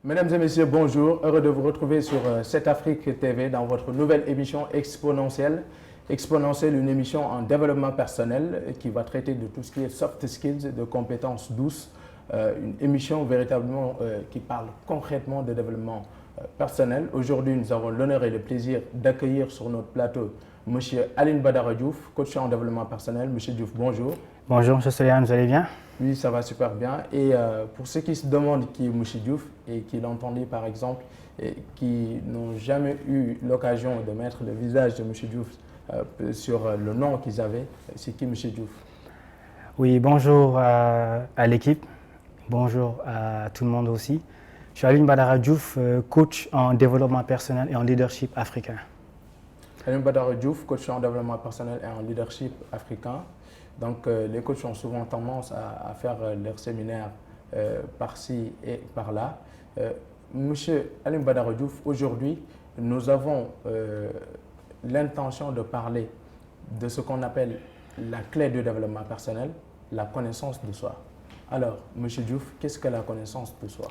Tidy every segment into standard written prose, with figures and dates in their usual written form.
Mesdames et messieurs, bonjour. Heureux de vous retrouver sur 7Afrique TV dans votre nouvelle émission Exponentielle. Exponentielle, une émission en développement personnel qui va traiter de tout ce qui est soft skills, de compétences douces. Une émission véritablement qui parle concrètement de développement personnel. Aujourd'hui, nous avons l'honneur et le plaisir d'accueillir sur notre plateau M. Aline Badara Diouf, coach en développement personnel. M. Diouf, bonjour. Bonjour, M. Soliane, vous allez bien? Oui, ça va super bien. Et pour ceux qui se demandent qui est M. Diouf et qui l'entendaient par exemple et qui n'ont jamais eu l'occasion de mettre le visage de M. Diouf sur le nom qu'ils avaient, c'est qui M. Diouf? Oui, bonjour à l'équipe, bonjour à tout le monde aussi. Je suis Aline Badara Diouf, coach en développement personnel et en leadership africain. Aline Badara Diouf, coach en développement personnel et en leadership africain. Donc, les coachs ont souvent tendance à faire leurs séminaires par-ci et par-là. Monsieur Aline Badara Diouf, aujourd'hui, nous avons l'intention de parler de ce qu'on appelle la clé du développement personnel, la connaissance de soi. Alors, Monsieur Diouf, qu'est-ce que la connaissance de soi?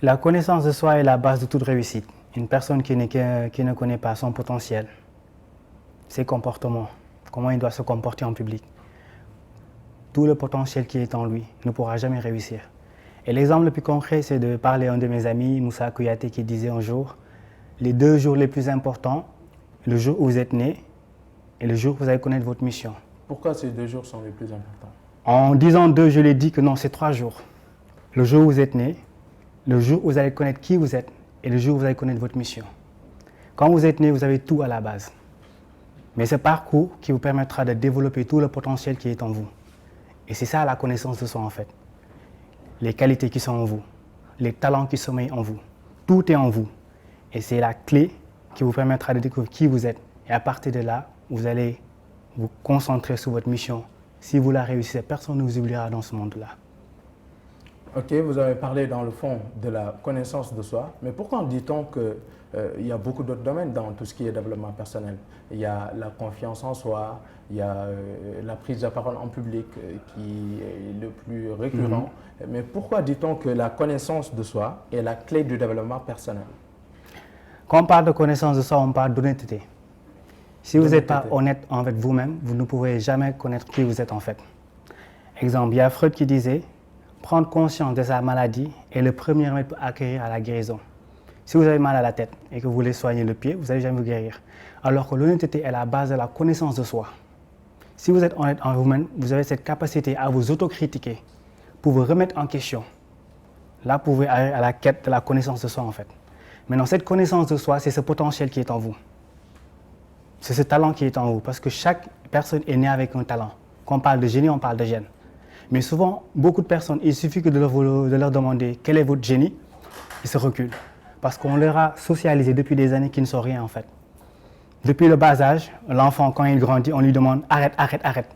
La connaissance de soi est la base de toute réussite. Une personne qui ne connaît pas son potentiel, ses comportements, comment il doit se comporter en public, tout le potentiel qui est en lui ne pourra jamais réussir. Et l'exemple le plus concret, c'est de parler à un de mes amis, Moussa Kouyaté, qui disait un jour, les 2 jours les plus importants, le jour où vous êtes né et le jour où vous allez connaître votre mission. Pourquoi ces 2 jours sont les plus importants? En disant 2, je l'ai dit que non, c'est 3 jours. Le jour où vous êtes né, le jour où vous allez connaître qui vous êtes et le jour où vous allez connaître votre mission. Quand vous êtes né, vous avez tout à la base. Mais ce parcours qui vous permettra de développer tout le potentiel qui est en vous. Et c'est ça la connaissance de soi en fait. Les qualités qui sont en vous, les talents qui sommeillent en vous. Tout est en vous. Et c'est la clé qui vous permettra de découvrir qui vous êtes. Et à partir de là, vous allez vous concentrer sur votre mission. Si vous la réussissez, personne ne vous oubliera dans ce monde-là. Ok, vous avez parlé dans le fond de la connaissance de soi, mais pourquoi dit-on qu'il y a beaucoup d'autres domaines dans tout ce qui est développement personnel? Il y a la confiance en soi, il y a la prise de parole en public qui est le plus récurrent. Mais pourquoi dit-on que la connaissance de soi est la clé du développement personnel? Quand on parle de connaissance de soi, on parle d'honnêteté. Si vous n'êtes pas honnête envers vous-même, vous ne pourrez jamais connaître qui vous êtes en fait. Exemple, il y a Freud qui disait prendre conscience de sa maladie est le premier remède pour acquérir à la guérison. Si vous avez mal à la tête et que vous voulez soigner le pied, vous n'allez jamais vous guérir. Alors que l'honnêteté est la base de la connaissance de soi. Si vous êtes honnête envers vous-même, vous avez cette capacité à vous autocritiquer pour vous remettre en question. Là, vous pouvez aller à la quête de la connaissance de soi en fait. Maintenant, cette connaissance de soi, c'est ce potentiel qui est en vous. C'est ce talent qui est en vous. Parce que chaque personne est née avec un talent. Quand on parle de génie, on parle de gène. Mais souvent, beaucoup de personnes, il suffit que de leur demander quel est votre génie, ils se reculent. Parce qu'on leur a socialisé depuis des années qu'ils ne sont rien en fait. Depuis le bas âge, l'enfant, quand il grandit, on lui demande arrête, arrête, arrête.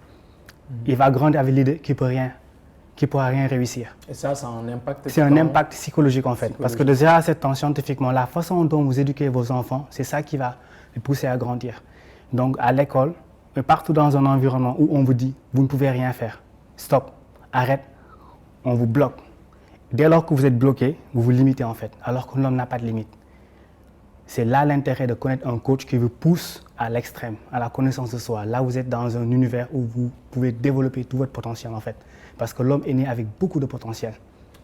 Il va grandir avec l'idée qu'il ne pourra rien réussir. Et ça a un impact? C'est un impact psychologique en fait. Parce que de 0 à 7 ans, scientifiquement, la façon dont vous éduquez vos enfants, c'est ça qui va les pousser à grandir. Donc à l'école, mais partout dans un environnement où on vous dit vous ne pouvez rien faire, stop, arrête, on vous bloque. Dès lors que vous êtes bloqué, vous vous limitez en fait, alors que l'homme n'a pas de limite. C'est là l'intérêt de connaître un coach qui vous pousse à l'extrême, à la connaissance de soi. Là, vous êtes dans un univers où vous pouvez développer tout votre potentiel en fait. Parce que l'homme est né avec beaucoup de potentiel.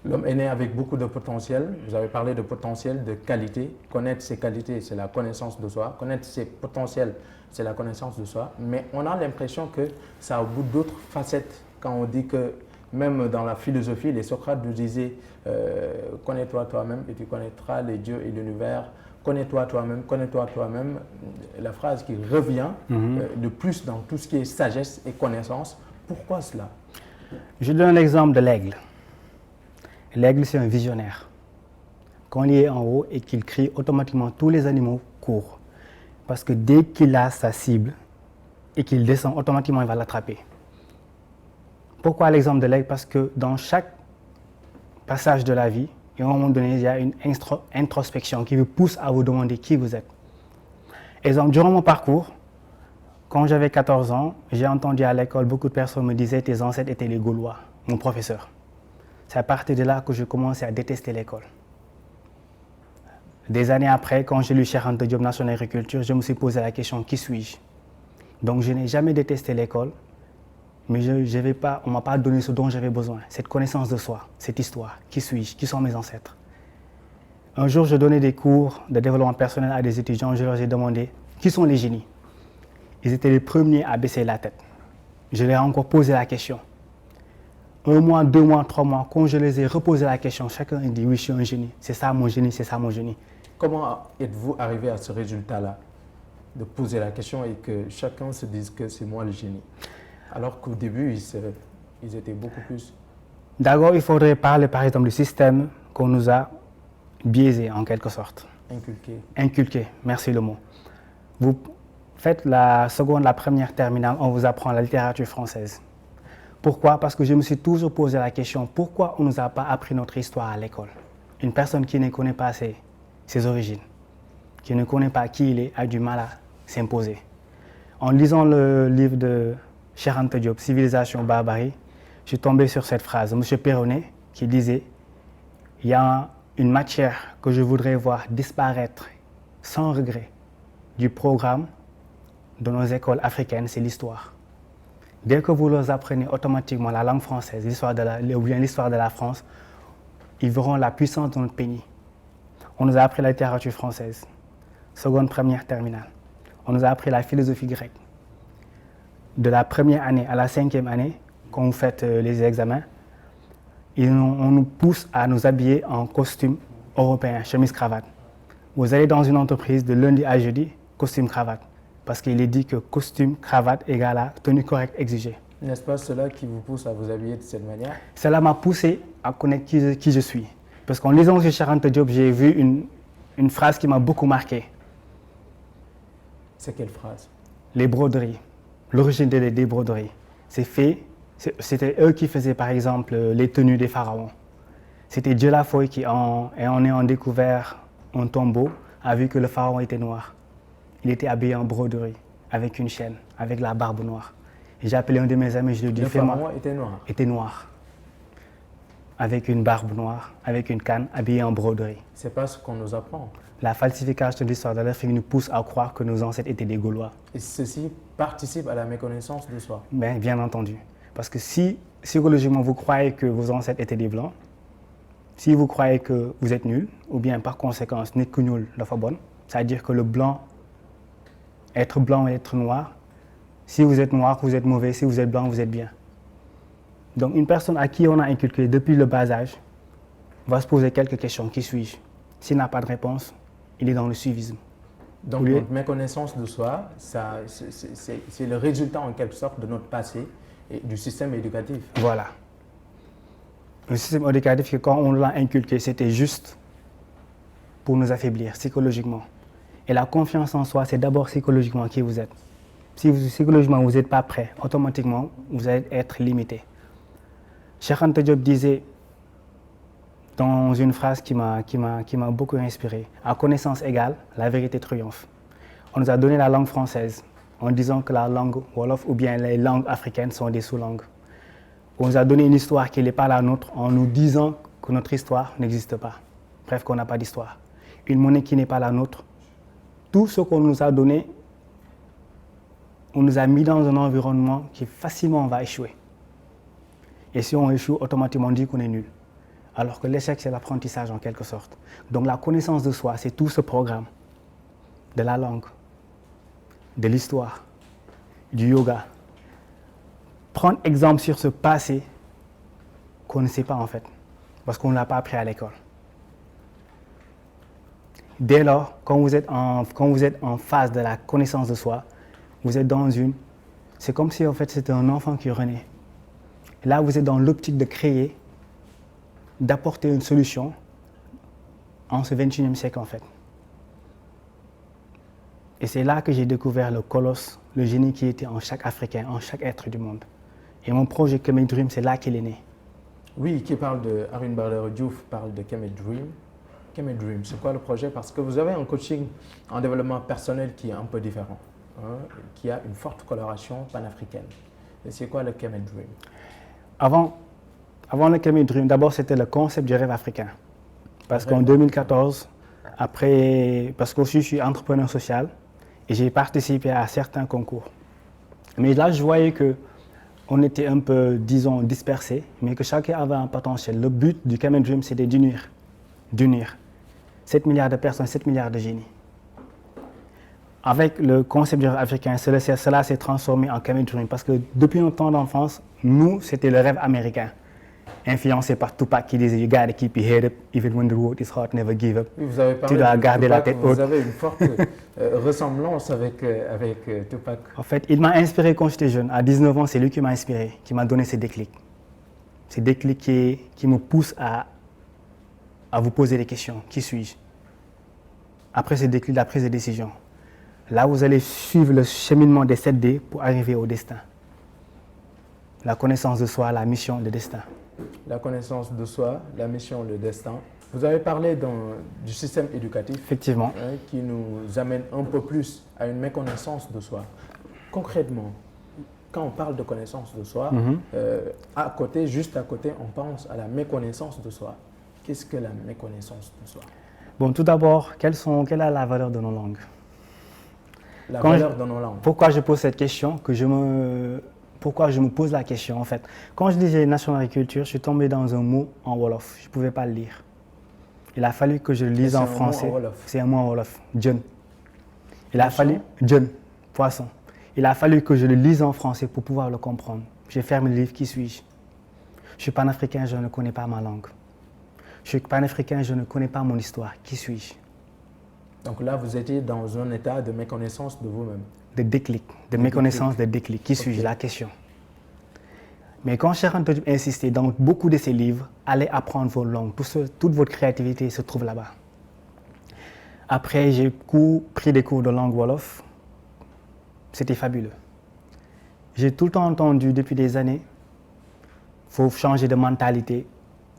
L'homme est né avec beaucoup de potentiel. Vous avez parlé de potentiel, de qualité. Connaître ses qualités, c'est la connaissance de soi. Connaître ses potentiels, c'est la connaissance de soi. Mais on a l'impression que ça a beaucoup d'autres facettes quand on dit que même dans la philosophie, les Socrates nous disaient connais-toi toi-même et tu connaîtras les dieux et l'univers. Connais-toi toi-même, connais-toi toi-même. La phrase qui revient le plus dans tout ce qui est sagesse et connaissance. Pourquoi cela? Je donne l'exemple de l'aigle. L'aigle, c'est un visionnaire. Quand il est en haut et qu'il crie, automatiquement, tous les animaux courent. Parce que dès qu'il a sa cible et qu'il descend, automatiquement, il va l'attraper. Pourquoi l'exemple de l'aigle? Parce que dans chaque passage de la vie, à un moment donné, il y a une introspection qui vous pousse à vous demander qui vous êtes. Exemple, durant mon parcours, quand j'avais 14 ans, j'ai entendu à l'école, beaucoup de personnes me disaient tes ancêtres étaient les Gaulois, mon professeur. C'est à partir de là que je commençais à détester l'école. Des années après, quand j'ai lu Cheikh Anta Diop, Nation d'agriculture, je me suis posé la question, qui suis-je? Donc je n'ai jamais détesté l'école, mais on ne m'a pas donné ce dont j'avais besoin, cette connaissance de soi, cette histoire. Qui suis-je? Qui sont mes ancêtres? Un jour, je donnais des cours de développement personnel à des étudiants, je leur ai demandé, qui sont les génies? Ils étaient les premiers à baisser la tête. Je leur ai encore posé la question. 1 mois, 2 mois, 3 mois, quand je les ai reposé la question, chacun a dit, oui, je suis un génie, c'est ça mon génie, c'est ça mon génie. Comment êtes-vous arrivé à ce résultat-là, de poser la question et que chacun se dise que c'est moi le génie, alors qu'au début, ils étaient beaucoup plus... D'abord, il faudrait parler par exemple du système qu'on nous a biaisé en quelque sorte. Inculqué. Inculqué, merci le mot. Vous faites la seconde, la première terminale, on vous apprend la littérature française. Pourquoi? Parce que je me suis toujours posé la question, pourquoi on ne nous a pas appris notre histoire à l'école? Une personne qui ne connaît pas ses origines, qui ne connaît pas qui il est, a du mal à s'imposer. En lisant le livre de Cheikh Anta Diop, Civilisation Barbarie, je suis tombé sur cette phrase de M. Perronnet qui disait « Il y a une matière que je voudrais voir disparaître sans regret du programme de nos écoles africaines, c'est l'histoire. Dès que vous leur apprenez automatiquement la langue française, ou bien l'histoire de la France, ils verront la puissance de notre pays. On nous a appris la littérature française, seconde, première, terminale. On nous a appris la philosophie grecque. De la première année à la 5e année, quand vous faites les examens, on nous pousse à nous habiller en costume européen, chemise cravate. Vous allez dans une entreprise de lundi à jeudi, costume cravate. Parce qu'il est dit que costume, cravate égale à tenue correcte exigée. N'est-ce pas cela qui vous pousse à vous habiller de cette manière? Cela m'a poussé à connaître qui je suis. Parce qu'en lisant sur Cheikh Anta Diop, j'ai vu une phrase qui m'a beaucoup marqué. C'est quelle phrase? Les broderies. L'origine des broderies. C'était eux qui faisaient par exemple les tenues des pharaons. C'était Dieu Lafoy qui, en ayant découvert un tombeau, a vu que le pharaon était noir. Il était habillé en broderie, avec une chaîne, avec la barbe noire. Et j'ai appelé un de mes amis, je lui ai dit, le pharaon était noir? Était noir. Avec une barbe noire, avec une canne, habillé en broderie. C'est pas ce qu'on nous apprend. La falsification de l'histoire de l'Afrique nous pousse à croire que nos ancêtres étaient des Gaulois. Et ceci participe à la méconnaissance de soi? Bien entendu. Parce que si psychologiquement vous croyez que vos ancêtres étaient des Blancs, si vous croyez que vous êtes nul, ou bien par conséquent, n'est que nul dafa bon, c'est-à-dire que le blanc, être blanc et être noir, si vous êtes noir, vous êtes mauvais, si vous êtes blanc, vous êtes bien. Donc une personne à qui on a inculqué depuis le bas âge va se poser quelques questions. Qui suis-je? S'il n'a pas de réponse, il est dans le suivisme. Donc notre méconnaissance de soi, c'est le résultat en quelque sorte de notre passé et du système éducatif. Voilà. Le système éducatif, quand on l'a inculqué, c'était juste pour nous affaiblir psychologiquement. Et la confiance en soi, c'est d'abord psychologiquement qui vous êtes. Si psychologiquement vous n'êtes pas prêt, automatiquement, vous allez être limité. Cheikh Anta Diop disait dans une phrase qui m'a beaucoup inspiré, à connaissance égale, la vérité triomphe. On nous a donné la langue française en disant que la langue Wolof ou bien les langues africaines sont des sous-langues. On nous a donné une histoire qui n'est pas la nôtre en nous disant que notre histoire n'existe pas. Bref, qu'on n'a pas d'histoire. Une monnaie qui n'est pas la nôtre. Tout ce qu'on nous a donné, on nous a mis dans un environnement qui facilement va échouer. Et si on échoue, automatiquement on dit qu'on est nul. Alors que l'échec, c'est l'apprentissage en quelque sorte. Donc la connaissance de soi, c'est tout ce programme de la langue, de l'histoire, du yoga. Prendre exemple sur ce passé qu'on ne sait pas en fait, parce qu'on ne l'a pas appris à l'école. Dès lors, quand vous êtes en phase de la connaissance de soi, vous êtes dans c'est comme si en fait c'était un enfant qui renaît. Là, vous êtes dans l'optique de créer, d'apporter une solution en ce 21e siècle en fait. Et c'est là que j'ai découvert le colosse, le génie qui était en chaque Africain, en chaque être du monde. Et mon projet Kemet Dream, c'est là qu'il est né. Oui, qui parle de Haroun Bardara Diouf parle de Kemet Dream. Kemet Dream, c'est quoi le projet? Parce que vous avez un coaching en développement personnel qui est un peu différent, hein, qui a une forte coloration panafricaine. Et c'est quoi le Kemet Dream? Avant le Kemet Dream, d'abord c'était le concept du rêve africain. Parce qu'en 2014, Après, parce que aussi je suis entrepreneur social et j'ai participé à certains concours. Mais là, je voyais qu'on était un peu, disons, dispersés, mais que chacun avait un potentiel. Le but du Camel Dream, c'était d'unir 7 milliards de personnes, 7 milliards de génies. Avec le concept du rêve africain, cela s'est transformé en Camel Dream parce que depuis notre temps d'enfance, nous, c'était le rêve américain. Influencé par Tupac qui disait « You gotta keep your head up, even when the road is hard, never give up ». Vous avez parlé Tu dois de garder Tupac, la tête haute. vous avez une forte ressemblance avec Tupac. En fait, il m'a inspiré quand j'étais jeune. À 19 ans, c'est lui qui m'a inspiré, qui m'a donné ces déclics. Ces déclics qui me poussent à vous poser des questions. Qui suis-je? Après ces déclics, la prise de décision. Là, vous allez suivre le cheminement des 7D pour arriver au destin. La connaissance de soi, la mission, le destin. La connaissance de soi, la mission, le destin. Vous avez parlé du système éducatif. Effectivement. Qui nous amène un peu plus à une méconnaissance de soi. Concrètement, quand on parle de connaissance de soi, juste à côté, on pense à la méconnaissance de soi. Qu'est-ce que la méconnaissance de soi? Bon, tout d'abord, quelle est la valeur de nos langues? La valeur de nos langues. Pourquoi je pose cette question? Pourquoi je me pose la question en fait? Quand je disais national agriculture, je suis tombé dans un mot en Wolof. Je ne pouvais pas le lire. Il a fallu que je le lise en français. C'est un mot en Wolof. Djun. Il a fallu. Djun. Poisson. Il a fallu que je le lise en français pour pouvoir le comprendre. J'ai fermé le livre. Qui suis-je? Je suis panafricain, je ne connais pas ma langue. Je suis panafricain, je ne connais pas mon histoire. Qui suis-je? Donc là, vous étiez dans un état de méconnaissance de vous-même. De déclic, de méconnaissance, de déclic. Qui suis-je? La question. Mais quand Cheikh Anta Diop insistait dans beaucoup de ses livres, allez apprendre vos langues. Toute votre créativité se trouve là-bas. Après, j'ai pris des cours de langue Wolof. C'était fabuleux. J'ai tout le temps entendu depuis des années, il faut changer de mentalité.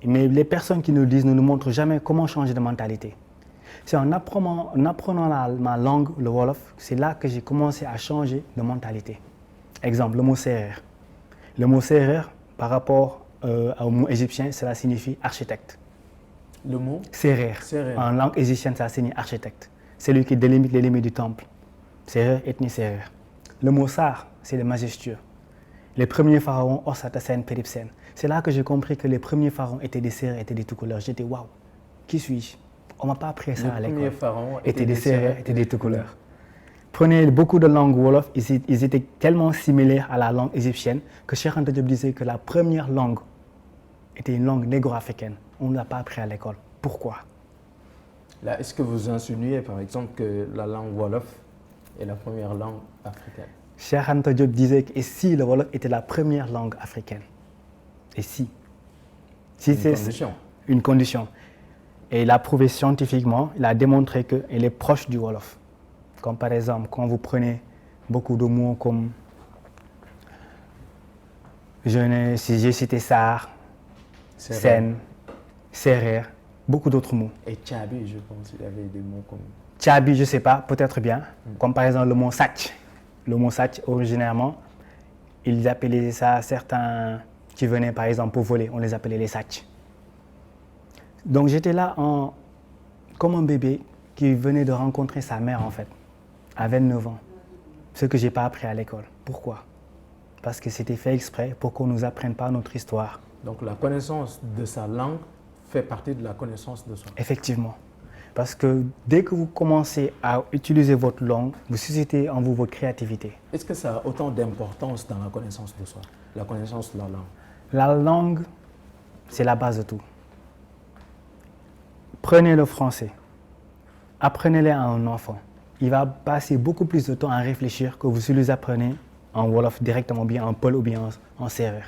Mais les personnes qui nous le disent ne nous montrent jamais comment changer de mentalité. C'est en apprenant ma langue, le Wolof, c'est là que j'ai commencé à changer de mentalité. Exemple, le mot Serer. Le mot Serer, par rapport au mot égyptien, cela signifie architecte. Le mot Serer. En langue égyptienne, ça signifie architecte. C'est lui qui délimite les limites du temple. Serer, ethnie Serer. Le mot Sar, c'est le majestueux. Les premiers pharaons, Osatasen, Péripsen. C'est là que j'ai compris que les premiers pharaons étaient des Sérères, étaient des Toucouleurs. J'étais waouh, qui suis-je? On ne m'a pas appris ça à l'école. Les premiers pharaons étaient des Sérères, étaient des Toucouleurs. Prenez beaucoup de langues Wolof, ils étaient tellement similaires à la langue égyptienne que Cheikh Anta Diop disait que la première langue était une langue négro-africaine. On ne l'a pas appris à l'école. Pourquoi? Là, est-ce que vous insinuez par exemple que la langue Wolof est la première langue africaine? Cheikh Anta Diop disait que si le Wolof était la première langue africaine? Et si c'est une condition. Et il a prouvé scientifiquement, il a démontré qu'elle est proche du Wolof. Comme par exemple, quand vous prenez beaucoup de mots comme, si j'ai cité Sar, Sen, Serer, beaucoup d'autres mots. Et Tchabi, je pense qu'il y avait des mots comme... Tchabi, je ne sais pas, peut-être bien. Comme par exemple le mot Satch. Le mot Satch, originairement, ils appelaient ça certains qui venaient par exemple pour voler, on les appelait les Satch. Donc j'étais là comme un bébé qui venait de rencontrer sa mère en fait, à 29 ans. Ce que je n'ai pas appris à l'école. Pourquoi? Parce que c'était fait exprès pour qu'on ne nous apprenne pas notre histoire. Donc la connaissance de sa langue fait partie de la connaissance de soi. Effectivement. Parce que dès que vous commencez à utiliser votre langue, vous suscitez en vous votre créativité. Est-ce que ça a autant d'importance dans la connaissance de soi, la connaissance de la langue? La langue, c'est la base de tout. Prenez le français, apprenez-le à un enfant. Il va passer beaucoup plus de temps à réfléchir que vous lui apprenez en Wolof directement, ou bien en Peul, ou bien en Serer,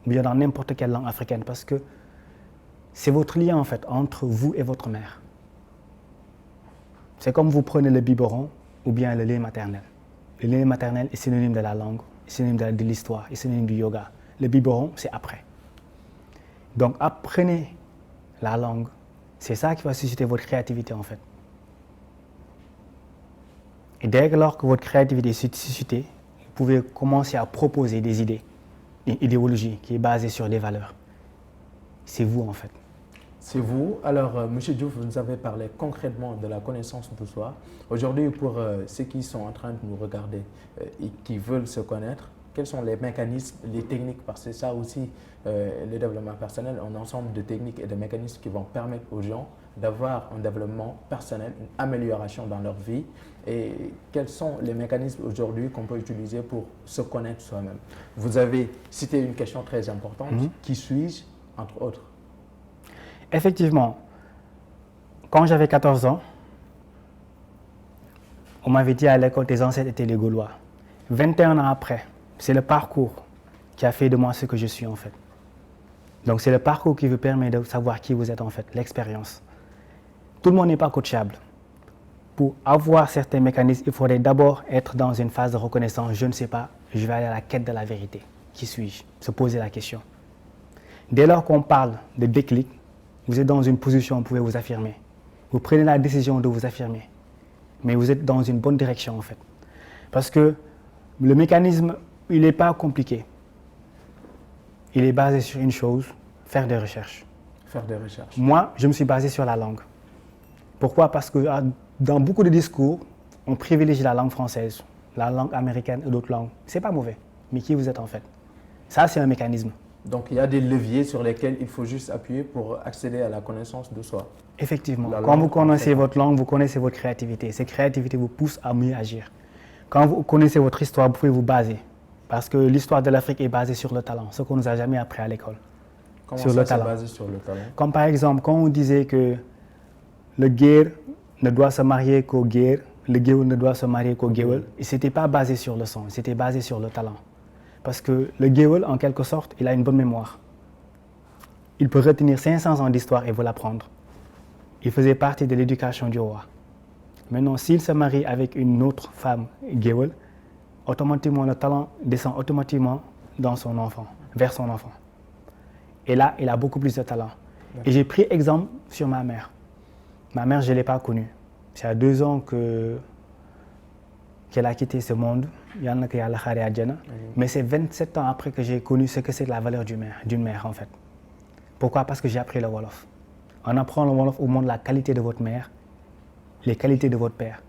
ou bien dans n'importe quelle langue africaine, parce que c'est votre lien en fait entre vous et votre mère. C'est comme vous prenez le biberon ou bien le lait maternel. Le lait maternel est synonyme de la langue, est synonyme de l'histoire, est synonyme du yoga. Le biberon, c'est après. Donc apprenez la langue. C'est ça qui va susciter votre créativité en fait. Et dès lors que votre créativité est suscitée, vous pouvez commencer à proposer des idées, une idéologie qui est basée sur des valeurs. C'est vous en fait. C'est vous. Alors, M. Diouf, vous nous avez parlé concrètement de la connaissance de soi. Aujourd'hui, pour ceux qui sont en train de nous regarder et qui veulent se connaître, quels sont les mécanismes, les techniques, parce que c'est ça aussi, le développement personnel, un ensemble de techniques et de mécanismes qui vont permettre aux gens d'avoir un développement personnel, une amélioration dans leur vie. Et quels sont les mécanismes aujourd'hui qu'on peut utiliser pour se connaître soi-même? Vous avez cité une question très importante, qui suis-je, entre autres? Effectivement, quand j'avais 14 ans, on m'avait dit à l'école tes ancêtres étaient les Gaulois. 21 ans après, c'est le parcours qui a fait de moi ce que je suis en fait. Donc c'est le parcours qui vous permet de savoir qui vous êtes en fait, l'expérience. Tout le monde n'est pas coachable. Pour avoir certains mécanismes, il faudrait d'abord être dans une phase de reconnaissance. Je ne sais pas, je vais aller à la quête de la vérité. Qui suis-je? Se poser la question. Dès lors qu'on parle de déclic, vous êtes dans une position où vous pouvez vous affirmer. Vous prenez la décision de vous affirmer. Mais vous êtes dans une bonne direction en fait. Parce que le mécanisme, il n'est pas compliqué. Il est basé sur une chose, faire des recherches. Faire des recherches. Moi, je me suis basé sur la langue. Pourquoi? Parce que dans beaucoup de discours, on privilégie la langue française, la langue américaine et d'autres langues. C'est pas mauvais, mais qui vous êtes en fait? Ça, c'est un mécanisme. Donc, il y a des leviers sur lesquels il faut juste appuyer pour accéder à la connaissance de soi. Effectivement. Quand vous connaissez votre langue, vous connaissez votre créativité. Cette créativité vous pousse à mieux agir. Quand vous connaissez votre histoire, vous pouvez vous baser. Parce que l'histoire de l'Afrique est basée sur le talent, ce qu'on ne nous a jamais appris à l'école. Comment sur ça, le c'est talent. basé sur le talent? Comme par exemple, quand on disait que le guerre ne doit se marier qu'au guerre, le guéwel ne doit se marier qu'au guéwel, et ce n'était pas basé sur le son, c'était basé sur le talent. Parce que le guéwel, en quelque sorte, il a une bonne mémoire. Il peut retenir 500 ans d'histoire et vous l'apprendre. Il faisait partie de l'éducation du roi. Maintenant, s'il se marie avec une autre femme guéwel, automatiquement, le talent descend automatiquement dans son enfant, vers son enfant. Et là, il a beaucoup plus de talent. Et j'ai pris exemple sur ma mère. Ma mère, je ne l'ai pas connue. C'est à 2 ans qu'elle a quitté ce monde. Mais c'est 27 ans après que j'ai connu ce que c'est la valeur d'une mère en fait. Pourquoi? Parce que j'ai appris le Wolof. On apprend le Wolof au monde, la qualité de votre mère, les qualités de votre père.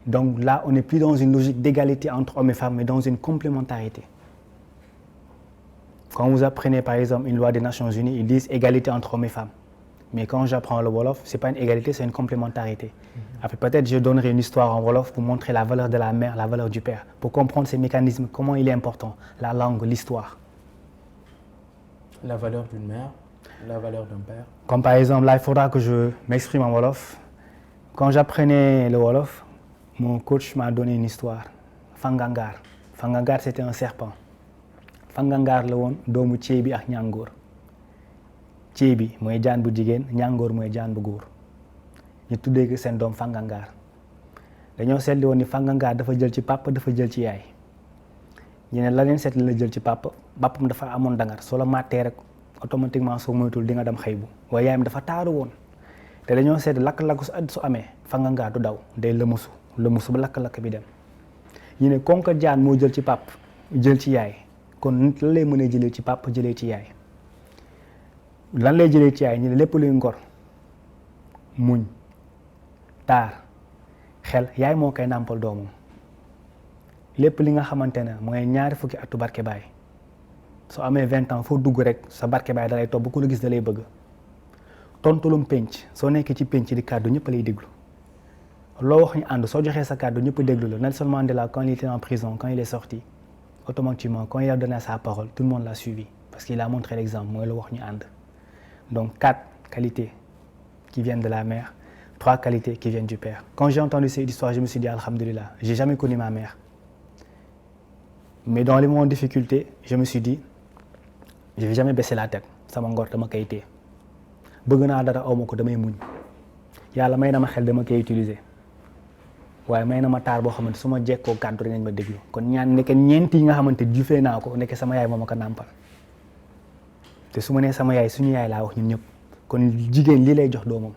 Donc là, on n'est plus dans une logique d'égalité entre hommes et femmes, mais dans une complémentarité. Quand vous apprenez par exemple une loi des Nations Unies, ils disent égalité entre hommes et femmes. Mais quand j'apprends le Wolof, ce n'est pas une égalité, c'est une complémentarité. Après, peut-être je donnerai une histoire en Wolof pour montrer la valeur de la mère, la valeur du père, pour comprendre ces mécanismes, comment il est important, la langue, l'histoire. La valeur d'une mère, la valeur d'un père. Comme par exemple, là, il faudra que je m'exprime en Wolof. Quand j'apprenais le Wolof, mon coach m'a donné une histoire. Fangangar. Fangangar, c'était un serpent. Fangangar, le won, doomu Tchébi ak Ñangoor. Tchébi mooy jaan bu jigéen, Ñangoor mooy jaan bu góor. ñu tuddee ko seen doom Fangangar. dañoo seetlu woon ni Fangangar dafa jël ci papa, dafa jël ci yaay. ñu ne la leen seetlu la jël ci papa, bàppam dafa amoon dangar, soo la màttee rek automatiquement soo moytul di nga dem xëy bu. waaye yaayam dafa taaru woon. te dañoo seetlu lakk-lakk su amee Fangangar du daw, day lëmusu ba lakk-lakk bi dem. ñu ne comme que jaan moo jël ci papa, jël ci yaay, kon nit lan lay mën a jëlee ci papa, jëlee ci yaay. lan lay jëlee ci yaay ñu ne lépp luy ngor, muñ, taar, xel, yaay moo koy nàmpal doomam. lépp li nga xamante ne mooy ñaari fukki atu barke baay soo amee 20 ans foo dugg rek sa barke baay da lay topp, ku la gis da lay bëgg. tontulum penc soo nekkee ci penc di kàddu ñëpp lay déglu. loo wax ñu ànd soo joxee sa kàddu ñëpp déglu la. Nelson Mandela quand il était en prison, quand il est sorti, automatiquement quand il a donné sa parole, tout le monde l'a suivi parce qu'il a montré l'exemple, mooy la wax ñu ànd. Donc 4 qualités qui viennent de la mère, 3 qualités qui viennent du père. Quand j'ai entendu cette histoire, je me suis dit alhamdoulilah, j'ai jamais connu ma mère. Mais dans les moments de difficulté, je me suis dit, je vais jamais baisser la tête. Sama ngor dama koy téye. bëgg naa dara aw ma ko damay muñ. yàlla may na ma xel dama koy utiliser. waaye may na ma taar boo xamante su ma jekkoo kàddu rek nañ ma déglu. kon nekk ñeent yi nga xamante jufee naa ko nekk sama yaay moo ma ko nàmpal. te su ma nee sama yaay suñu yaay laa wax ñun ñëpp. kon jigéen lii lay jox doomam.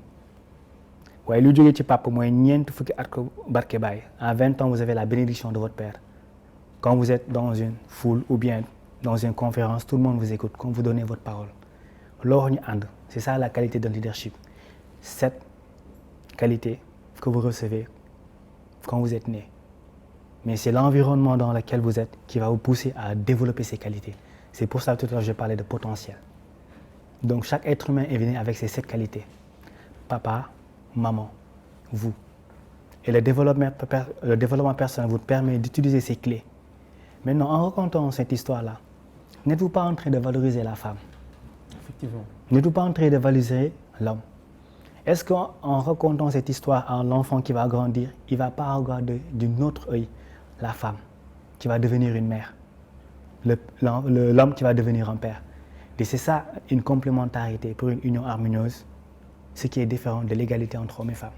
waaye lu jógee ci papa mooy ñeent fukki at ko barke baay. En 20 ans, vous avez la bénédiction de votre père. Quand vous êtes dans une foule ou bien dans une conférence, tout le monde vous écoute quand vous donnez votre parole. C'est ça la qualité d'un leadership. Cette qualité que vous recevez quand vous êtes né. Mais c'est l'environnement dans lequel vous êtes qui va vous pousser à développer ces qualités. C'est pour ça que tout à l'heure je parlais de potentiel. Donc chaque être humain est venu avec ces 7 qualités. Papa, maman, vous. Et le développement personnel vous permet d'utiliser ces clés. Maintenant, en racontant cette histoire-là, n'êtes-vous pas en train de valoriser la femme? Effectivement. N'êtes-vous pas en train de valoriser l'homme? Est-ce qu'en racontant cette histoire à l'enfant qui va grandir, il ne va pas regarder d'un autre œil la femme qui va devenir une mère, l'homme qui va devenir un père? Et c'est ça une complémentarité pour une union harmonieuse, ce qui est différent de l'égalité entre hommes et femmes.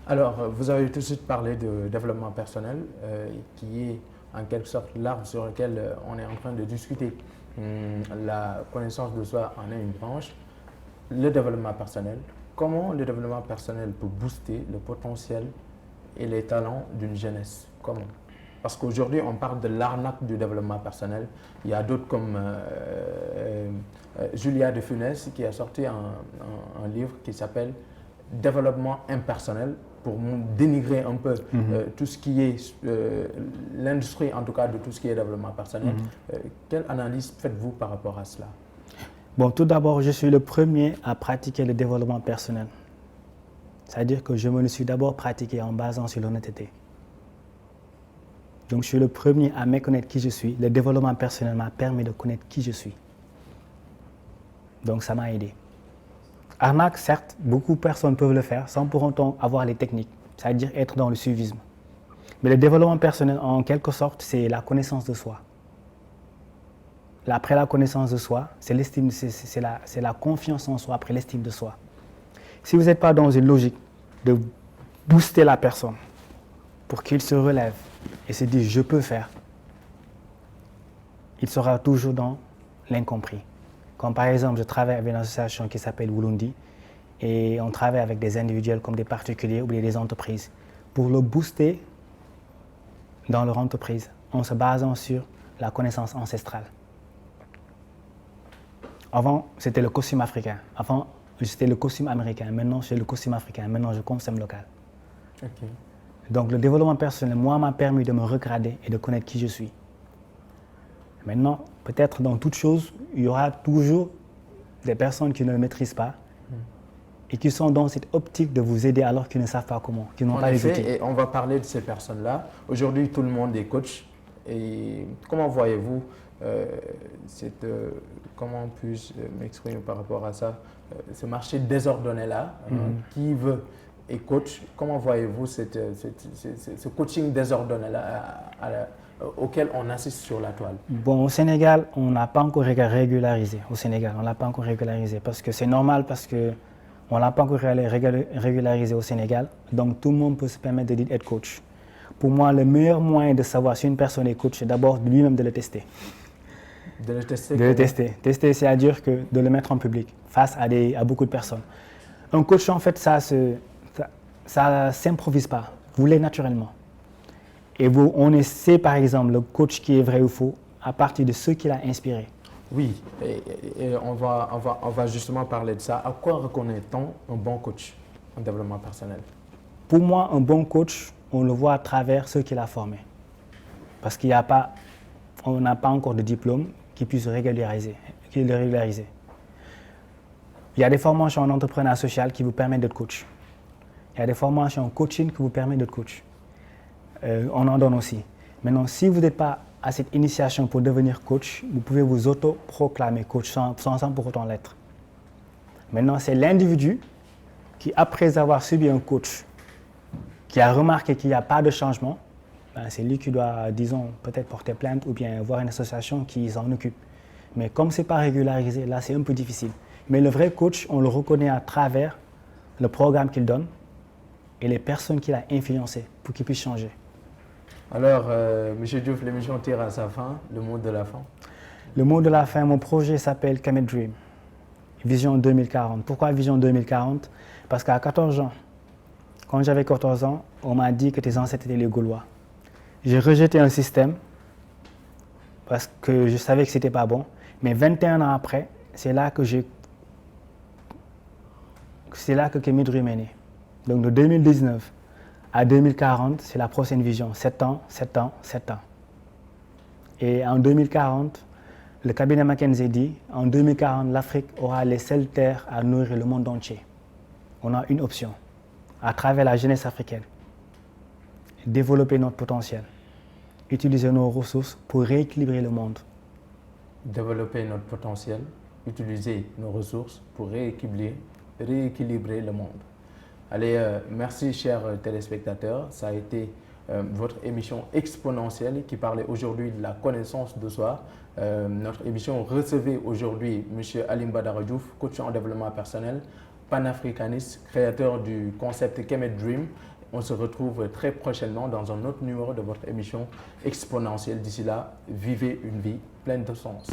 Alors, vous avez tout de suite parlé de développement personnel, qui est en quelque sorte l'arbre sur lequel on est en train de discuter. La connaissance de soi en est une branche. Le développement personnel, comment le développement personnel peut booster le potentiel et les talents d'une jeunesse? Comment? Parce qu'aujourd'hui, on parle de l'arnaque du développement personnel. Il y a d'autres comme Julia de Funès qui a sorti un livre qui s'appelle Développement impersonnel, pour dénigrer un peu tout ce qui est l'industrie, en tout cas de tout ce qui est développement personnel. Quelle analyse faites-vous par rapport à cela? Bon, tout d'abord, je suis le premier à pratiquer le développement personnel. C'est-à-dire que je me le suis d'abord pratiqué en basant sur l'honnêteté. Donc, je suis le premier à méconnaître qui je suis. Le développement personnel m'a permis de connaître qui je suis. Donc, ça m'a aidé. Arnaque, certes, beaucoup de personnes peuvent le faire sans pour autant avoir les techniques, c'est-à-dire être dans le suivisme. Mais le développement personnel, en quelque sorte, c'est la connaissance de soi. Après la connaissance de soi, c'est l'estime, c'est la confiance en soi après l'estime de soi. Si vous n'êtes pas dans une logique de booster la personne pour qu'il se relève et se dise « je peux faire », il sera toujours dans l'incompris. Comme par exemple, je travaille avec une association qui s'appelle Wulundi et on travaille avec des individuels comme des particuliers ou des entreprises pour le booster dans leur entreprise en se basant sur la connaissance ancestrale. Avant, c'était le costume africain. Avant, c'était le costume américain. Maintenant, c'est le costume africain. Maintenant, je consomme local. Okay. Donc, le développement personnel, moi, m'a permis de me regarder et de connaître qui je suis. Maintenant, peut-être dans toute chose, il y aura toujours des personnes qui ne le maîtrisent pas et qui sont dans cette optique de vous aider alors qu'ils ne savent pas comment, qu'ils n'ont pas les outils. Et on va parler de ces personnes-là. Aujourd'hui, tout le monde est coach. Et comment voyez-vous comment puis-je m'exprimer par rapport à ça, ce marché désordonné-là, qui veut et coach, comment voyez-vous ce coaching désordonné-là auquel on assiste sur la toile? Bon, au Sénégal, on n'a pas encore régularisé. Au Sénégal, on ne l'a pas encore régularisé parce que c'est normal, parce qu'on ne l'a pas encore régularisé au Sénégal. Donc, tout le monde peut se permettre de dire être coach. Pour moi, le meilleur moyen de savoir si une personne est coach, c'est d'abord lui-même de le tester. De le tester? De le tester. Tester, c'est-à-dire que de le mettre en public, face à beaucoup de personnes. Un coach, en fait, ça ne s'improvise pas. Vous l'êtes naturellement. Et on essaie, par exemple, le coach qui est vrai ou faux à partir de ce qu'il a inspiré. Oui, et on va justement parler de ça. À quoi reconnaît-on un bon coach en développement personnel? Pour moi, un bon coach, on le voit à travers ceux qu'il a formés. Parce qu'on n'a pas encore de diplôme qui puisse le régulariser. Il y a des formations en entrepreneuriat social qui vous permettent d'être coach. Il y a des formations en coaching qui vous permettent d'être coach. On en donne aussi. Maintenant, si vous n'êtes pas à cette initiation pour devenir coach, vous pouvez vous auto-proclamer coach sans pour autant l'être. Maintenant, c'est l'individu qui, après avoir subi un coach, qui a remarqué qu'il n'y a pas de changement, c'est lui qui doit, disons, peut-être porter plainte ou bien voir une association qui s'en occupe. Mais comme ce n'est pas régularisé, là, c'est un peu difficile. Mais le vrai coach, on le reconnaît à travers le programme qu'il donne et les personnes qu'il a influencées pour qu'il puisse changer. Alors, M. Diouf, l'émission tire à sa fin. Le mot de la fin? Le mot de la fin, mon projet s'appelle Kemet Dream, Vision 2040. Pourquoi Vision 2040? Parce qu'à 14 ans, quand j'avais 14 ans, on m'a dit que tes ancêtres étaient les Gaulois. J'ai rejeté un système parce que je savais que ce n'était pas bon. Mais 21 ans après, c'est là que j'ai c'est là que Kémy Dream est né. Donc de 2019 à 2040, c'est la prochaine vision. 7 ans, 7 ans, 7 ans. Et en 2040, le cabinet McKinsey dit, en 2040, l'Afrique aura les seules terres à nourrir le monde entier. On a une option, à travers la jeunesse africaine, développer notre potentiel, utiliser nos ressources pour rééquilibrer le monde. Développer notre potentiel, utiliser nos ressources pour rééquilibrer le monde. Allez, merci chers téléspectateurs, ça a été votre émission exponentielle qui parlait aujourd'hui de la connaissance de soi. Notre émission recevait aujourd'hui M. Alim Badara Diouf, coach en développement personnel, panafricaniste, créateur du concept Kémy Dream. On se retrouve très prochainement dans un autre numéro de votre émission exponentielle. D'ici là, vivez une vie pleine de sens.